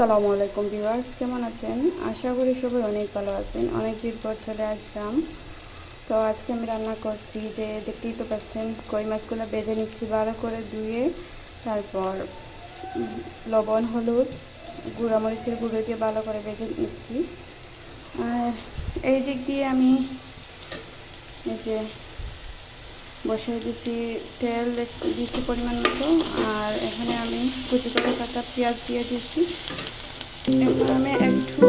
আসসালামু আলাইকুম ভিউয়ার্স, কেমন আছেন? আশা করি সবাই অনেক ভালো আছেন। অনেক দিন পর চলে আসলাম। তো আজকে আমি রান্না করছি, যে দেখতেই তো পাচ্ছেন, কই মাছগুলো বেজে নিচ্ছি ভালো করে ধুয়ে। তারপর লবণ, হলুদ, গুঁড়ামরিচের গুঁড়ো দিয়ে ভালো করে বেজে নিচ্ছি। আর এই দিক দিয়ে আমি এই যে বসিয়ে দিছি, তেল দিচ্ছি পরিমাণ মতো। আর এখানে আমি কুচি করে কাটা পেঁয়াজ দিয়ে দিচ্ছি। এখন আমি একটু